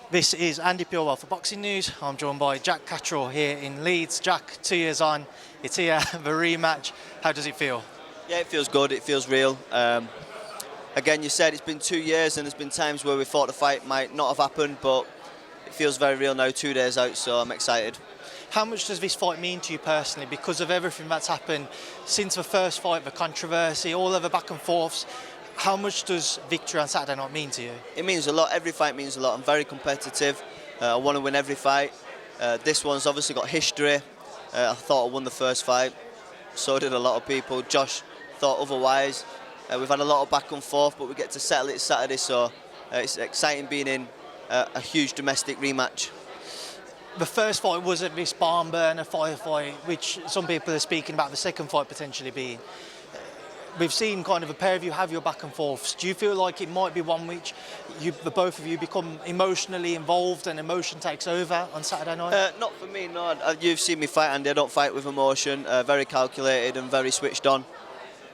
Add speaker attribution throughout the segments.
Speaker 1: This is Andi Purewal for Boxing News. I'm joined by Jack Catterall here in Leeds. Jack, 2 years on, it's here, the rematch. How does it feel?
Speaker 2: Yeah, it feels good, it feels real. Again, you said it's been 2 years and there's been times where we thought the fight might not have happened, but it feels very real now, 2 days out, so I'm excited.
Speaker 1: How much does this fight mean to you personally because of everything that's happened since the first fight, the controversy, all of the back and forths? How much does victory on Saturday night mean to you?
Speaker 2: It means a lot, every fight means a lot. I'm very competitive, I want to win every fight. This one's obviously got history. I thought I won the first fight, so did a lot of people. Josh thought otherwise. We've had a lot of back and forth, but we get to settle it Saturday, so it's exciting being in a huge domestic rematch.
Speaker 1: The first fight wasn't this barn burner firefight, which some people are speaking about the second fight potentially being. We've seen kind of a pair of you have your back and forths. Do you feel like it might be one which the both of you become emotionally involved and emotion takes over on Saturday night?
Speaker 2: Not for me, no. You've seen me fight, Andy. I don't fight with emotion. Very calculated and very switched on.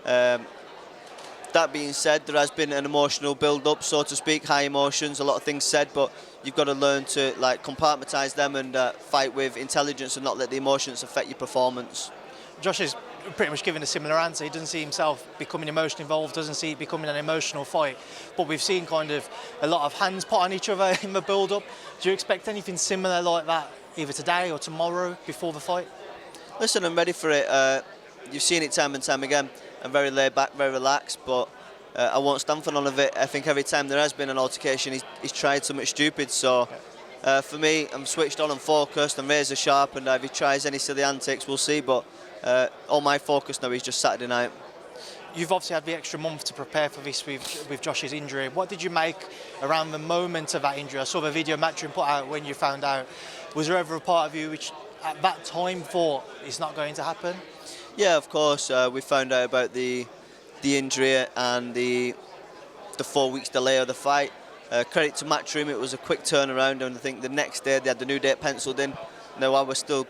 Speaker 2: That being said, there has been an emotional build-up, so to speak, high emotions, a lot of things said, but you've got to learn to compartmentise them and fight with intelligence and not let the emotions affect your performance.
Speaker 1: Josh is pretty much given a similar answer. He doesn't see himself becoming emotionally involved, doesn't see it becoming an emotional fight. But we've seen kind of a lot of hands put on each other in the build-up. Do you expect anything similar like that either today or tomorrow before the fight?
Speaker 2: Listen, I'm ready for it. You've seen it time and time again. I'm very laid back, very relaxed, but I won't stand for none of it. I think every time there has been an altercation, he's tried something stupid. So for me, I'm switched on and focused and razor sharp, and if he tries any silly antics, we'll see. But all my focus now is just Saturday night.
Speaker 1: You've obviously had the extra month to prepare for this with Josh's injury. What did you make around the moment of that injury? I saw the video Matchroom put out when you found out. Was there ever a part of you which at that time thought it's not going to happen?
Speaker 2: Yeah, of course. We found out about the injury and the 4 weeks delay of the fight. Credit to Matchroom, it was a quick turnaround, and I think the next day they had the new date penciled in. Now I was still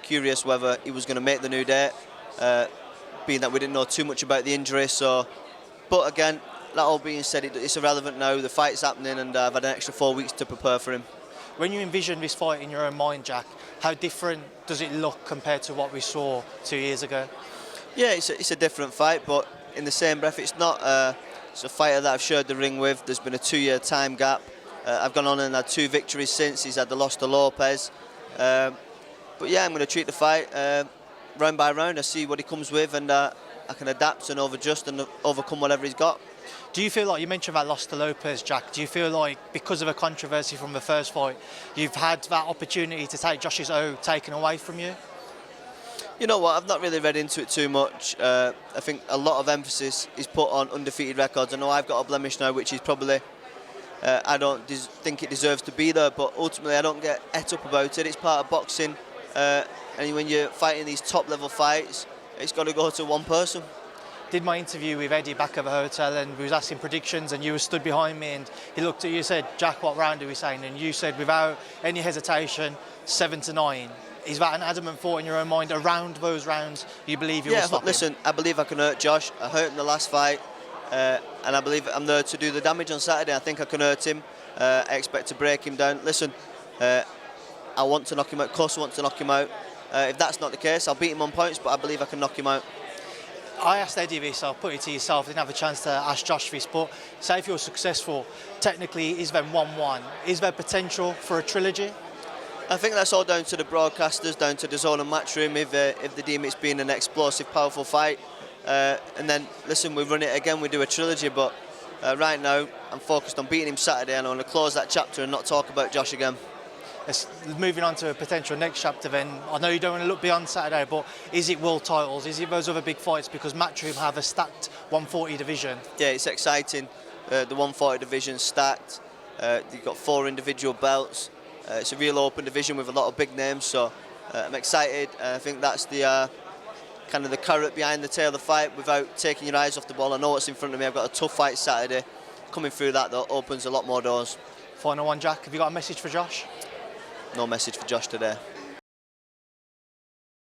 Speaker 2: curious whether he was going to make the new date, being that we didn't know too much about the injury. So, but again, that all being said, it's irrelevant now. The fight's happening, and I've had an extra 4 weeks to prepare for him.
Speaker 1: When you envision this fight in your own mind, Jack, how different does it look compared to what we saw 2 years ago?
Speaker 2: Yeah, it's a different fight, but in the same breath, it's not. It's a fighter that I've shared the ring with. There's been a 2-year time gap. I've gone on and had 2 victories since. He's had the loss to Lopez. But yeah, I'm going to treat the fight round by round. I see what he comes with, and I can adapt and adjust and overcome whatever he's got.
Speaker 1: Do you feel like, you mentioned that loss to Lopez, Jack, do you feel like because of a controversy from the first fight, you've had that opportunity to take Josh's O taken away from you?
Speaker 2: You know what, I've not really read into it too much. I think a lot of emphasis is put on undefeated records. I know I've got a blemish now, which is probably, I don't think it deserves to be there, but ultimately I don't get et up about it. It's part of boxing, and when you're fighting these top-level fights, it's got to go to one person.
Speaker 1: Did my interview with Eddie back at the hotel, and we was asking predictions, and you were stood behind me, and he looked at you and said, Jack, what round are we saying? And you said without any hesitation, 7 to 9. Is that an adamant thought in your own mind around those rounds you believe you will stop him?
Speaker 2: Listen, I believe I can hurt Josh. I hurt him the last fight, and I believe I'm there to do the damage on Saturday. I think I can hurt him. I expect to break him down. Listen, I want to knock him out. Of course I want to knock him out. If that's not the case, I'll beat him on points, but I believe I can knock him out.
Speaker 1: I asked Eddie this, I'll put it to yourself, I didn't have a chance to ask Josh this, but say if you're successful, technically is there 1-1? Is there potential for a trilogy?
Speaker 2: I think that's all down to the broadcasters, down to the zone and Matchroom, if they deem it's been an explosive, powerful fight. And then, listen, we run it again, we do a trilogy, but right now I'm focused on beating him Saturday, and I want to close that chapter and not talk about Josh again.
Speaker 1: Moving on to a potential next chapter then, I know you don't want to look beyond Saturday, but is it world titles? Is it those other big fights? Because Matchroom have a stacked 140 division.
Speaker 2: Yeah, it's exciting. The 140 division stacked. You've got 4 individual belts. It's a real open division with a lot of big names, so I'm excited. I think that's the kind of the carrot behind the tail of the fight without taking your eyes off the ball. I know what's in front of me. I've got a tough fight Saturday. Coming through that, though, opens a lot more doors.
Speaker 1: Final one, Jack. Have you got a message for Josh?
Speaker 2: No message for Josh today.